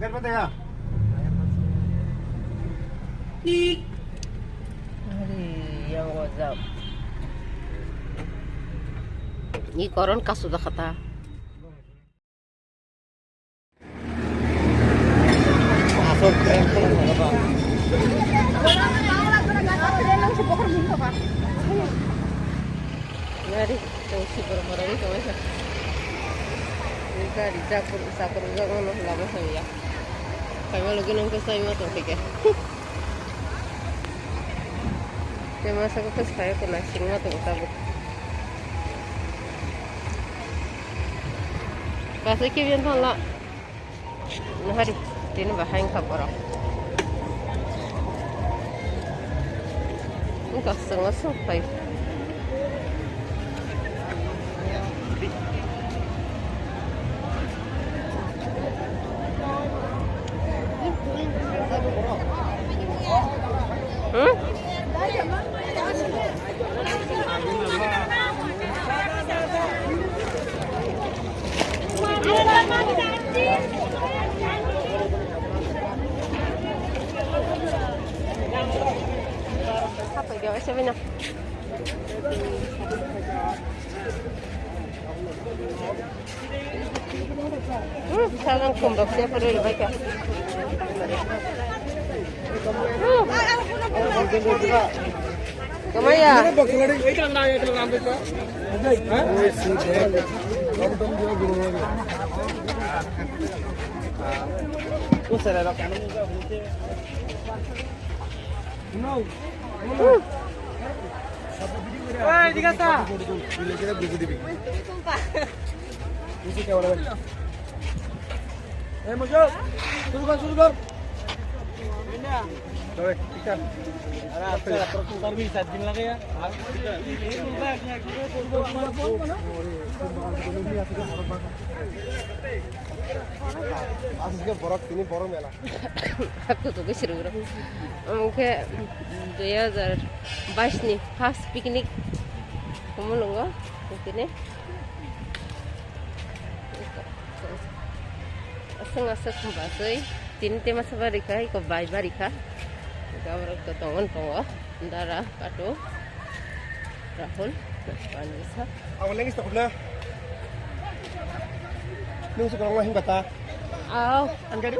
Garbata yang WhatsApp. Ini koron kasus dah kata. Masuk tempel apa? Mari, tahu si berapa ini kau macam. Jika dicapur jangan lama saya. Kami lagi nongkrong saya macam tiga. Kaya masa ko kasi kaya ko na singa itong tabok. Kasi kibyan tala. Nahari, di na bahayin ka para. Ang kasang-asang kayo. Apa dia macam mana? Salang kumbak siya pero iba ka. Kamaya. Woi, dikata. Bila kita buku dibi. Musik kawan kawan. Masuk. Suruh. Ini. Oke, ikan. Ada pertukar bisa din lagi ya. Aslinya borak ini borong mela. Aku tuh keseru. Mungkin 2022 nih, pas piknik. Kamu nunggu ini? Asal kembali. Tin tema sabarika, iko bayi barika. Gambar ketongan bawa, Ndara Kado, Rahul, Vanessa. Awal lagi stop na. Nung sekarang lahing bata. Angkari.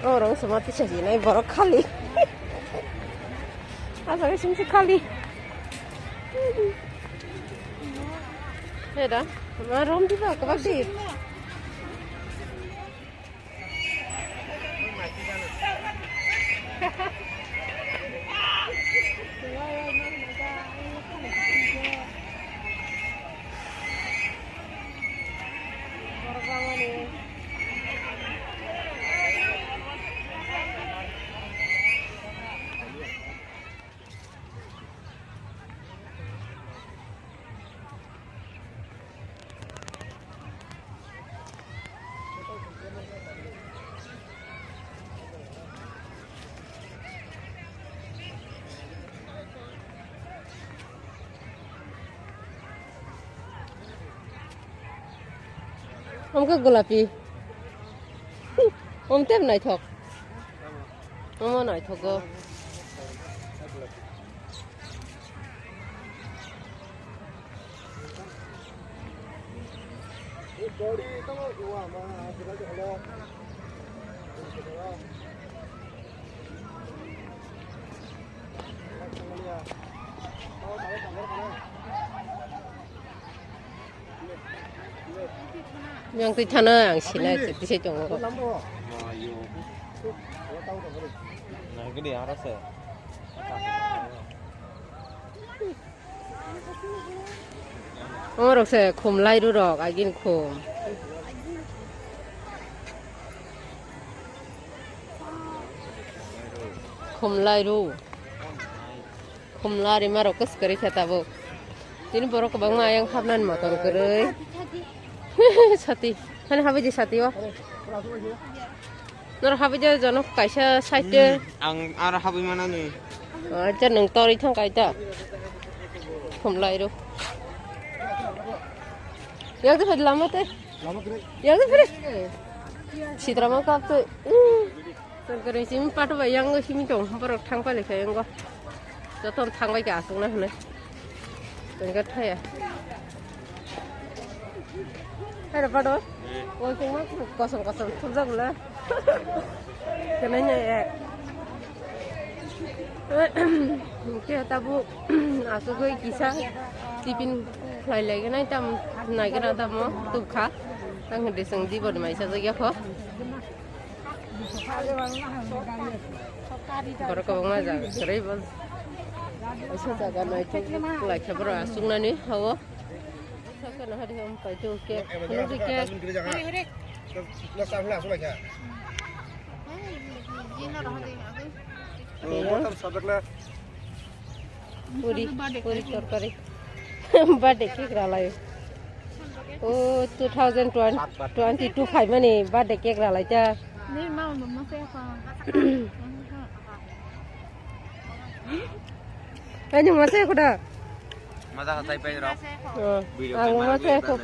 Orang semua tu sahaja ni baru kali. Asal semua kali. Ada, marom di bawah kabadi. हमको गुलाबी हम तेम नहीं थक हम नहीं थको yang tu sana yang sini di situ. Nah, gede arasnya. Orang saya kum lai dulu, agin kum. Kum lai dulu. Kum lai marok kes keri kata bu. Ini borok bang mayang kapan motor keri. Sati, mana habis di sati wah? Nor habis je jono kaisa site. Ang arah habis mana nih? Aja neng tori thang kaita. Kum lai do. yang tu pada lama tu. Lama kira. Yang tu pada. Citra mau kap tu. Sengkere sini patu bayang ke sini dong. Baru thang balik ke yang ko. Jatuh thang balik asung na hne. Sengkere thaya. Ada patu. Oh cuma kosong sudah gula. Kenanya ya. Kaya tabu asuk ko kisah tipin lai lai cái này tam này cái nào tam mo tu khá tăng hình để sang đi vào máy sao vậy khó baru kau ngajar cerai bos asal jaga naik tu lai kabar asung nani hawa sekarang hari kamu pakai kek kalau kek puri terkari birthday cake ralai. Oh 2022 5 mana birthday cake ralai cha. Ni mau mama siapa? Ini masih aku dah. Masa kata ipai rok. Aku masih aku.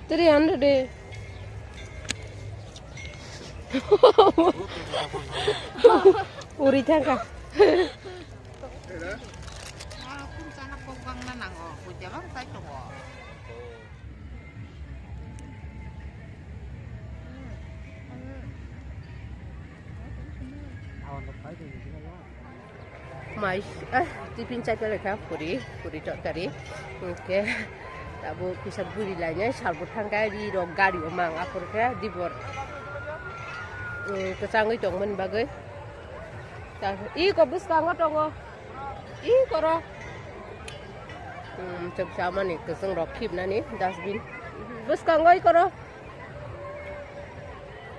Tadi anda deh. Puri cangkah. Mais, tipin cai pelek ya, puri cok kari, oke, tabu kisah puri lainnya, salbut tangkai di rogari omang, apur ya di bor, kesangui congmen bagai, kobus kangot tongo, koro, cek sama nih, keseng rokip nani, dustbin, bus kangoi koro,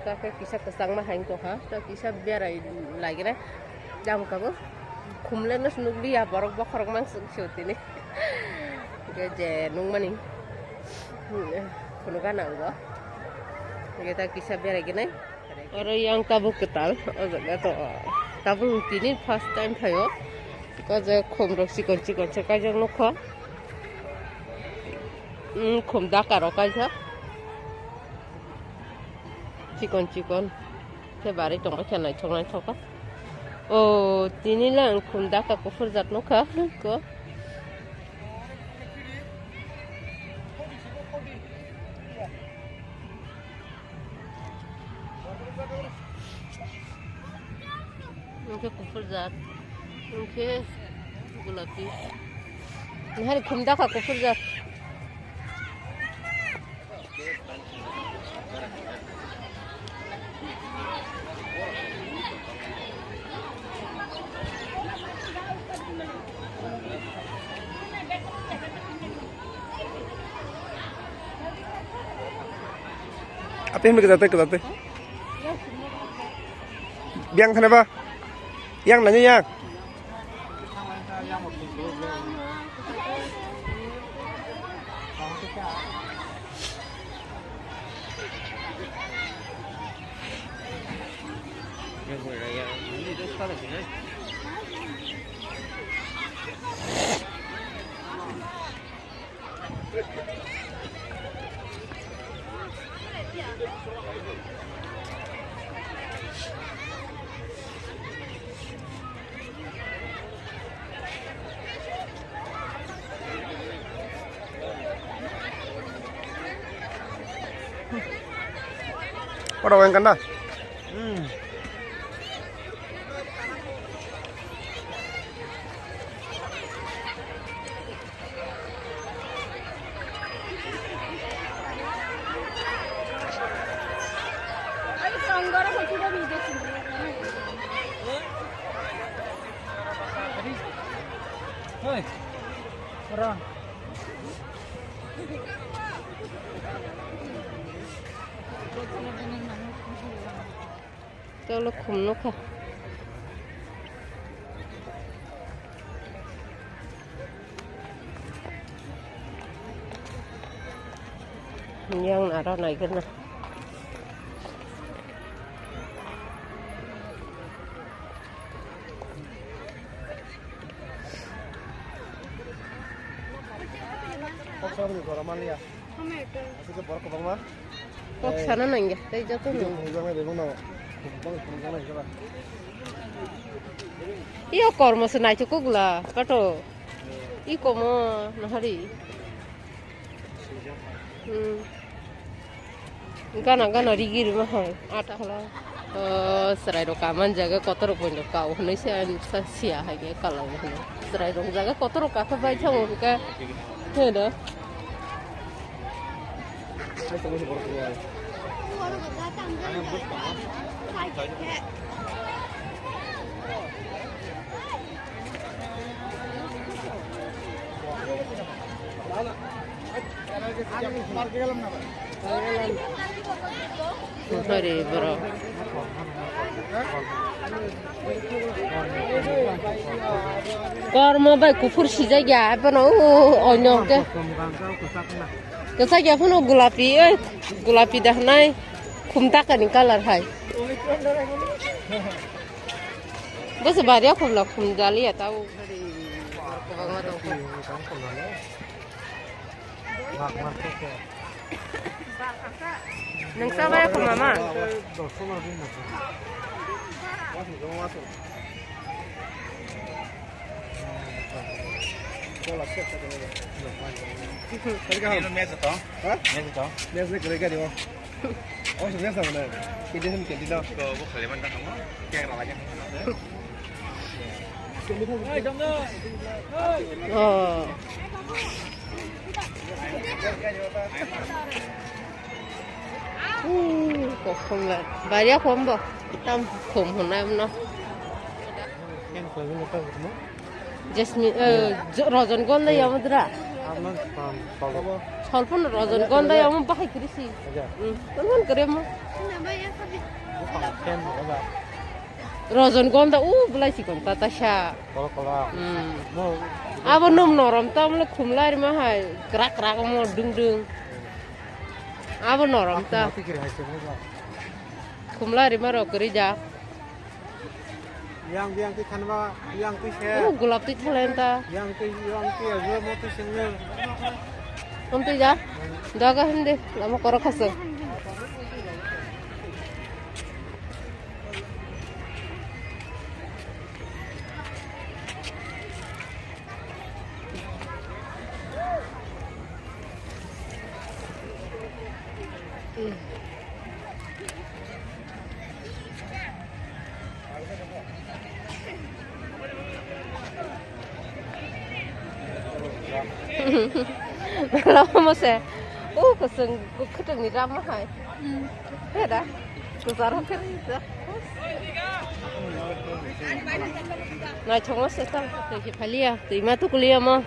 kakek kisah kesang mah hang toh ha, kisah biar lagi nih, jam kamu. Kumlen nus nugli ya borok borok mang shoot ini, gaje nung maning, kuno kan anggo, kita kisah biar gini, orang yang tabu ketal, atau tabu ini first time tayo, kaje kumrok sikon kaje nukho, kum dakar kaje, sikon, sebari tongkat channel chongka. Oh, ini lah kunda aku berzat nuka, ko. Nuka aku berzat, nuka gulapi. Ini hari kunda aku berzat. Apa yang kita biang kenapa? Yang nanya yang Pada orang kena. Hoi, orang. Kalau kumno ka. Yang arah naik kena. Kok sama di Koraman ya? Asik ke borok ke bang mah. 꼭 사는 게 저도 Bang bang nào. Bang này các bạn. 이거 걸면서 나이 죽고라 까도 이거 뭐 나하리 gana rigir mah ata hala serai ro kaman jaga kotor pun kau hne sia sia hai ke kalau hne serai ro jaga kotor ka ka bai chang ka he da Hai tunggu si borok keluar. sorry bro korma bai kufur sija ya apa no onyo ke saya pun gulapi dah nai kumta kan kalar hai bos baria kumla kumjali ya tahu neng sama ya mama Mesa toh? Hah? Mesa toh? Lihat sih kira-kira di mana? Oh sebenarnya sama nih. Kita sih mikir di dalam. Kalau gua kali mana kamu? Kayak namanya. oh kok không là baria không bo tam không hôm nay nó Yang kelihatan apa kamu? jasmine রজনীগন্ধা আমাদেরা Aman kalau স্বল্পন রজনীগন্ধা আমার বাহাই করেছি aja. কোন করে মা Bukan ken apa? রজনীগন্ধা বলাইছি কোন তাতাসা Kalau mau আবার নম নরম তো আমলে খুমলার মা হাই ক্রাক ক্রাক মো ডুং ডুং আবার নরম তা pikir hasil apa? খুমলার মা র করে যা Yang tu kan apa? Yang tu saya. গোলাপ তুই থালেন তা Yang tu aja mau tu sini. Om tuh ya, jaga hindi, lama korok kasih. Lama masih, keseng, keteng ni ramah hai. Ada, kusarah kerja. Nah, cuma setang, tapi palia, terima tu kuliah mah.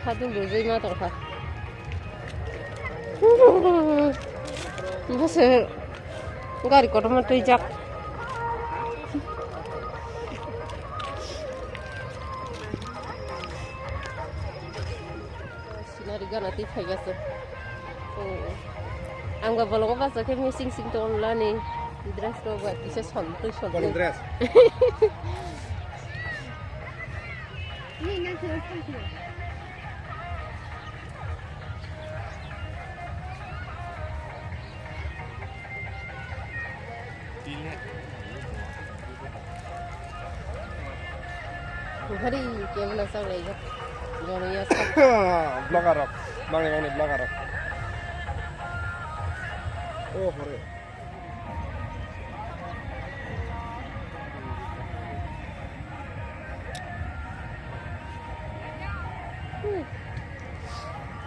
Hadu luzai mah tak ha. Masih, gari kotor mah tuijak. Nariga nanti kayak gitu. Angga bolong apa sih kayak sing ton lah nih. Dress tuh buat bisa santai. Paling dress. Ini enggak selesai. Hari kayak mana sang lagi? Jangan ya. Blok Arab. Bang ni blok Arab. Oh, hore.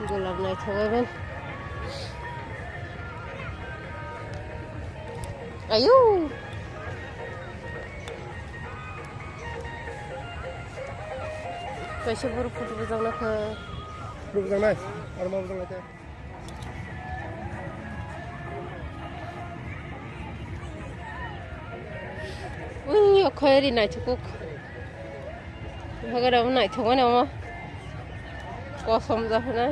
Gulab naik coba kan. Ayo. Kasih baru foto besar nak. Duduk sana. Ada mau besar aja. Wih, khairi naik cukup. Hagar am naik coba ni ama. Kosong dah na.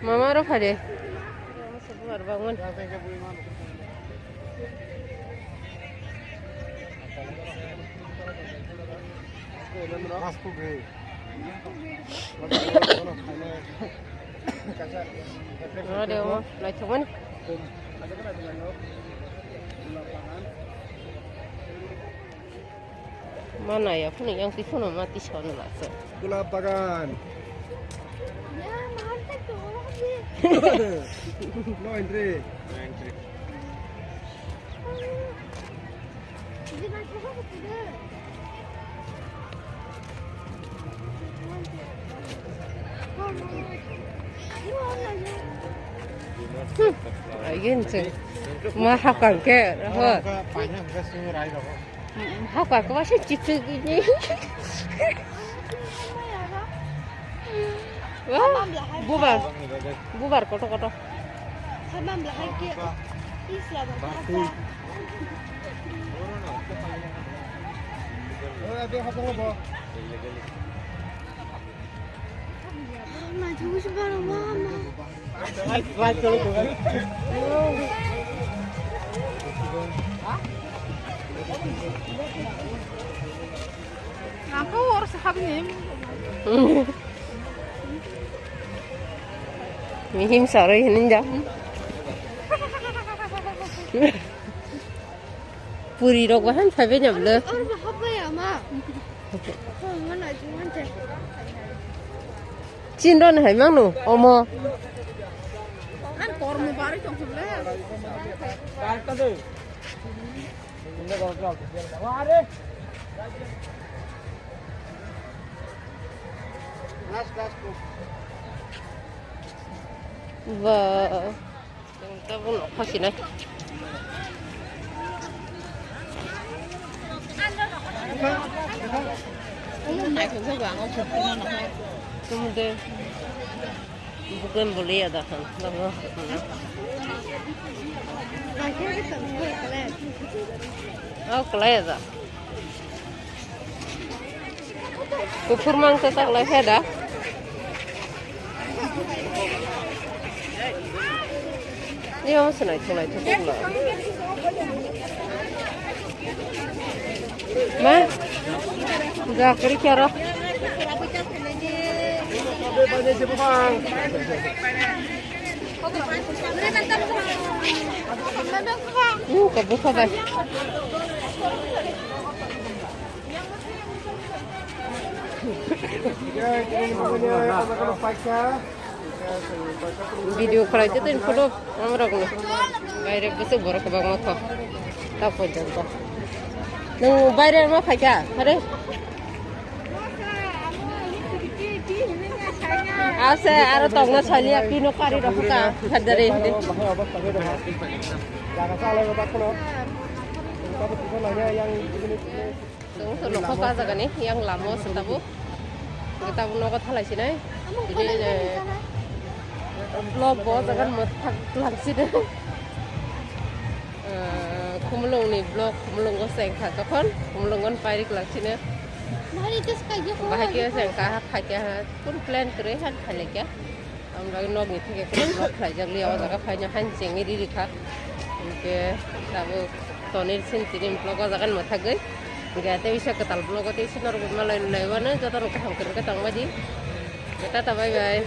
Mama ro phade. Sebuar bangun. Mas puge. Ada mau lai cuman. Mana ya pun yang tipu mati sana lah. Gula bagan. Ya, mantap tuh orang sih. No entry. Jadi macam apa tuh? Ayun sih. Mahakal ke, rahat. Banyak ke sungai dah. Hakal ke masih cipu gini. Wah, bubar kotor. Sama belakang kia. Islam apa? Ada apa apa? Mama, tunggu sebentar, Mama. Aku harus habis Mihim sorry ninja. Puri rok bahan sabe nyamle. Orang apa ya, Ma? Mana cuma cek. Cindon hai mang nu, omo. kan kormu bari tong sebelah. Kata tuh. Ini kalau wah deh. Và chúng ta vẫn nó khó xin này. Này cũng sẽ vàng không chụp nó nó. Kemudian bukan boleh ada kan, lama. Akhirnya kita mulai kalian. Oh, kelai ada. Kupur mang tetap kelai ada. Ini masih naik cukup lah. Ma, udah kiri cara. Banyak siapa bang? Kebuka bang. Video kalau itu tuh foto nomor aku nih. Bayar besok baru ke bang mako. Tak pun jangka. Nung bayar mau pakai? Ada? Ase ada tongga salia pino kari rohka hadare ini. Jangan salah lepas kono. Tapi kita nanya yang ini. Tunggu loko kaza kan nih yang lama setabu. Kita pun noko thalai sini. Jadi vlog bo jangan matak langsir. Kumulung nih vlog kumulung ko sengka kakon kumulung kon pairik langsirnya. Mari kita sekali Bahagia sengka haknya pun plan kerehan halek ya. Amra nog ni theke kun vlog khajak liya jaga phainya hanceng iri rikha. Ke tabu tonir sin tirim vlog jagan mathak gai. Gate bisa ketal vlog te sinor malai lewana jata ro kaham kerke tangmaji. Kita bye bye.